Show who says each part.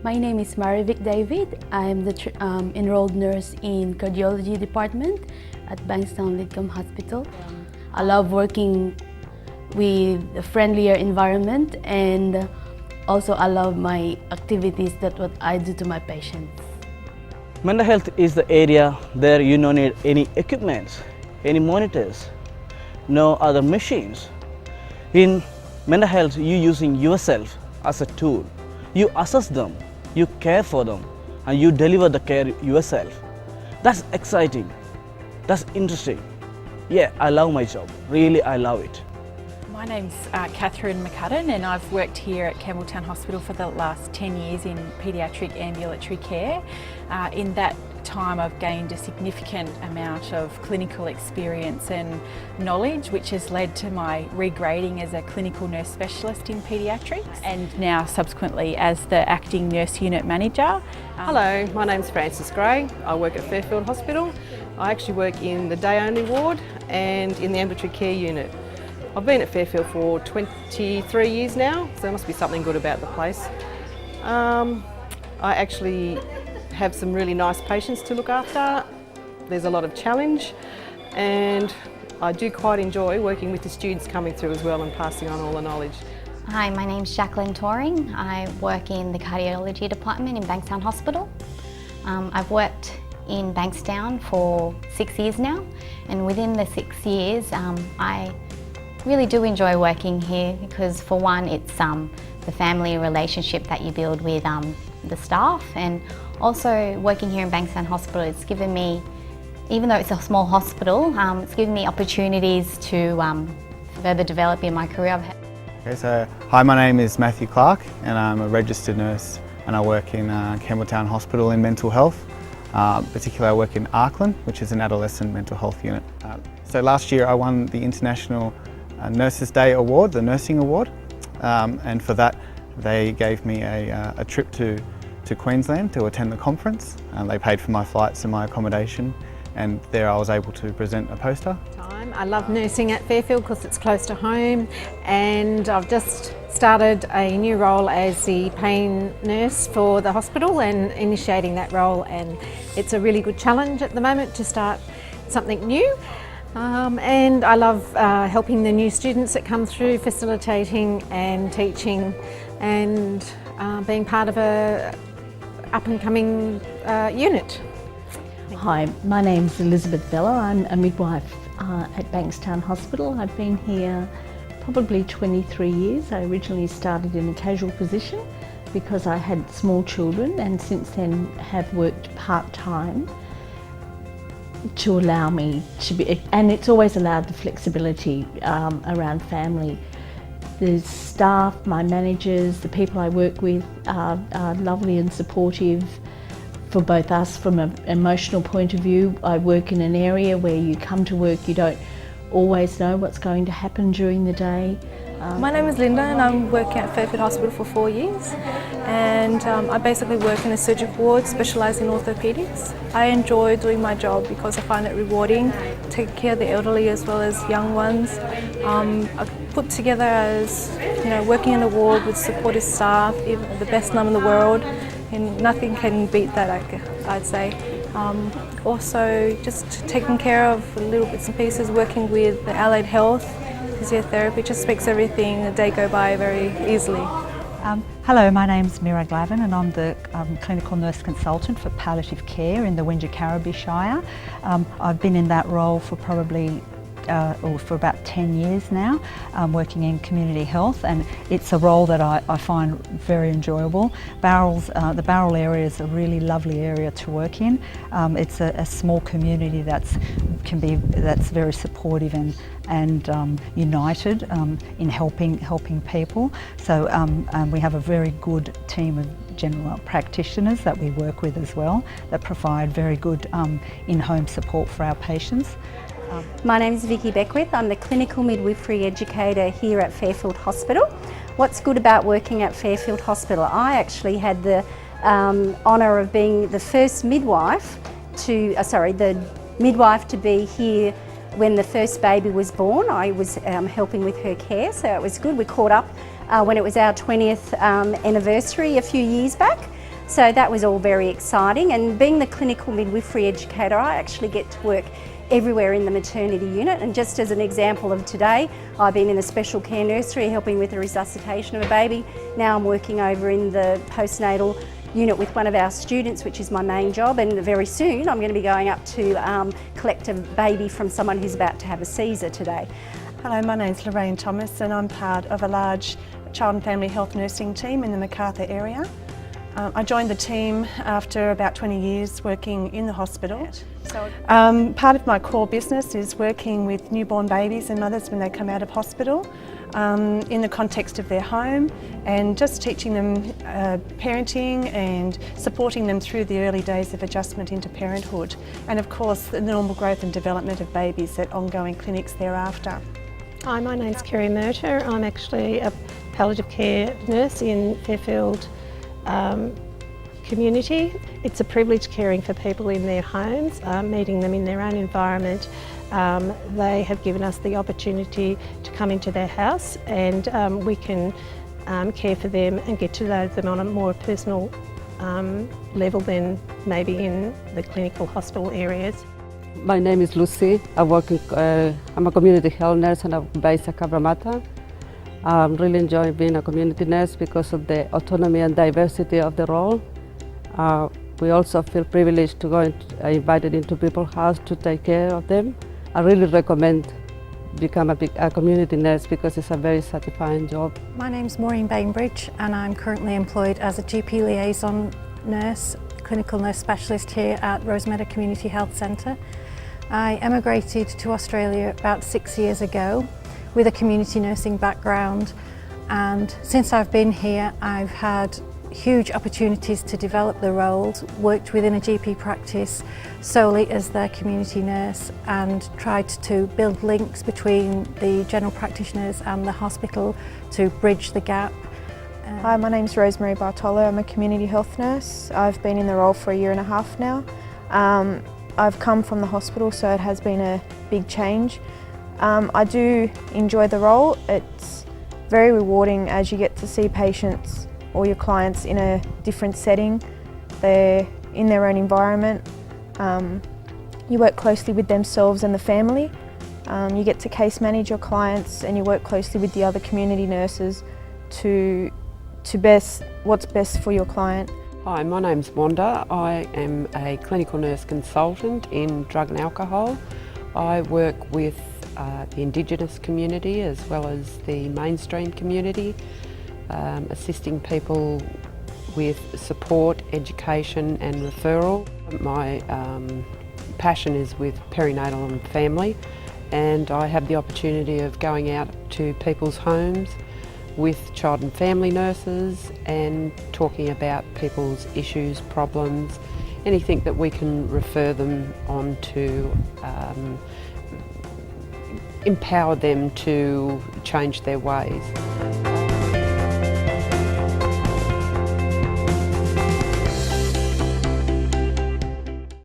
Speaker 1: My name is Vicky David. I'm the enrolled nurse in cardiology department at Bankstown Lidcombe Hospital. I love working with a friendlier environment, and also I love my activities, that what I do to my patients.
Speaker 2: Mental health is the area there you don't need any equipment, any monitors, no other machines. In mental health, you using yourself as a tool. You assess them, you care for them, and you deliver the care yourself. That's exciting. That's interesting. Yeah, I love my job. Really, I love it.
Speaker 3: My name's Catherine Mccadden, and I've worked here at Campbelltown Hospital for the last 10 years in paediatric ambulatory care. In that time I've gained a significant amount of clinical experience and knowledge, which has led to my regrading as a clinical nurse specialist in paediatrics, and now subsequently as the acting nurse unit manager.
Speaker 4: Hello, my name's Frances Gray. I work at Fairfield Hospital. I actually work in the day-only ward and in the ambulatory care unit. I've been at Fairfield for 23 years now, so there must be something good about the place. I actually have some really nice patients to look after. There's a lot of challenge, and I do quite enjoy working with the students coming through as well and passing on all the knowledge.
Speaker 5: Hi, my name's Jacqueline Taurine. I work in the cardiology department in Bankstown Hospital. I've worked in Bankstown for 6 years now, and within the 6 years I really do enjoy working here because, for one, it's the family relationship that you build with the staff, and also working here in Bankstown Hospital, it's given me, even though it's a small hospital, it's given me opportunities to further develop in my career.
Speaker 6: Okay, so hi, my name is Matthew Clark, and I'm a registered nurse, and I work in Campbelltown Hospital in mental health. Particularly I work in Arkland, which is an adolescent mental health unit. So last year I won the International Nurses Day Award, the Nursing Award, and for that they gave me a trip to Queensland to attend the conference. They paid for my flights and my accommodation, and there I was able to present a poster.
Speaker 7: I love nursing at Fairfield because it's close to home, and I've just started a new role as the pain nurse for the hospital and initiating that role, and it's a really good challenge at the moment to start something new. And I love helping the new students that come through, facilitating and teaching, and being part of a up-and-coming unit.
Speaker 8: Hi, my name's Elizabeth Bella. I'm a midwife at Bankstown Hospital. I've been here probably 23 years. I originally started in a casual position because I had small children, and since then have worked part-time to allow me to be, and it's always allowed the flexibility around family. The staff, my managers, the people I work with are lovely and supportive for both us from an emotional point of view. I work in an area where you come to work, you don't always know what's going to happen during the day.
Speaker 9: My name is Linda, and I'm working at Fairfield Hospital for 4 years, and I basically work in a surgical ward specialising in orthopaedics. I enjoy doing my job because I find it rewarding, taking care of the elderly as well as young ones. I put together as, working in a ward with supportive staff, even the best number in the world, and nothing can beat that, I'd say. Also just taking care of little bits and pieces, working with the allied health, physiotherapy, just makes everything, the day go by very easily.
Speaker 10: Hello, my name's Mira Glavin, and I'm the clinical nurse consultant for palliative care in the Wingecarribee Shire. I've been in that role for probably for about 10 years now, working in community health, and it's a role that I find very enjoyable. The Barrel area is a really lovely area to work in. It's a small community that's very supportive and united in helping people. So we have a very good team of general practitioners that we work with as well, that provide very good in-home support for our patients.
Speaker 11: My name is Vicky Beckwith. I'm the clinical midwifery educator here at Fairfield Hospital. What's good about working at Fairfield Hospital? I actually had the honour of being the first midwife the midwife to be here when the first baby was born. I was helping with her care, so it was good. We caught up when it was our 20th anniversary a few years back. So that was all very exciting, and being the clinical midwifery educator, I actually get to work everywhere in the maternity unit. And just as an example of today, I've been in the special care nursery helping with the resuscitation of a baby. Now I'm working over in the postnatal unit with one of our students, which is my main job, and very soon I'm going to be going up to collect a baby from someone who's about to have a Caesar today.
Speaker 12: Hello, my name's Lorraine Thomas and I'm part of a large child and family health nursing team in the Mccadden area. I joined the team after about 20 years working in the hospital. Part of my core business is working with newborn babies and mothers when they come out of hospital in the context of their home, and just teaching them parenting and supporting them through the early days of adjustment into parenthood, and of course the normal growth and development of babies at ongoing clinics thereafter.
Speaker 13: Hi, my name's Kerry Murter. I'm actually a palliative care nurse in Fairfield community. It's a privilege caring for people in their homes, meeting them in their own environment. They have given us the opportunity to come into their house, and we can care for them and get to know them on a more personal level than maybe in the clinical hospital areas.
Speaker 14: My name is Lucy. I'm a community health nurse and I'm based at Cabramatta. I really enjoy being a community nurse because of the autonomy and diversity of the role. We also feel privileged to go invited into people's house to take care of them. I really recommend become a community nurse because it's a very satisfying job.
Speaker 15: My name's Maureen Bainbridge and I'm currently employed as a GP liaison nurse, clinical nurse specialist here at Rosemary Community Health Centre. I emigrated to Australia about 6 years ago with a community nursing background, and since I've been here I've had huge opportunities to develop the roles, worked within a GP practice solely as their community nurse and tried to build links between the general practitioners and the hospital to bridge the gap.
Speaker 16: Hi, my name's Rosemary Bartolo. I'm a community health nurse. I've been in the role for 1.5 years now. I've come from the hospital, so it has been a big change. I do enjoy the role. It's very rewarding as you get to see patients or your clients in a different setting. They're in their own environment. You work closely with themselves and the family. You get to case manage your clients and you work closely with the other community nurses to what's best for your client.
Speaker 17: Hi, my name's Wanda. I am a clinical nurse consultant in drug and alcohol. I work with the Indigenous community as well as the mainstream community, assisting people with support, education and referral. My passion is with perinatal and family, and I have the opportunity of going out to people's homes with child and family nurses and talking about people's issues, problems, anything that we can refer them on to empower them to change their ways.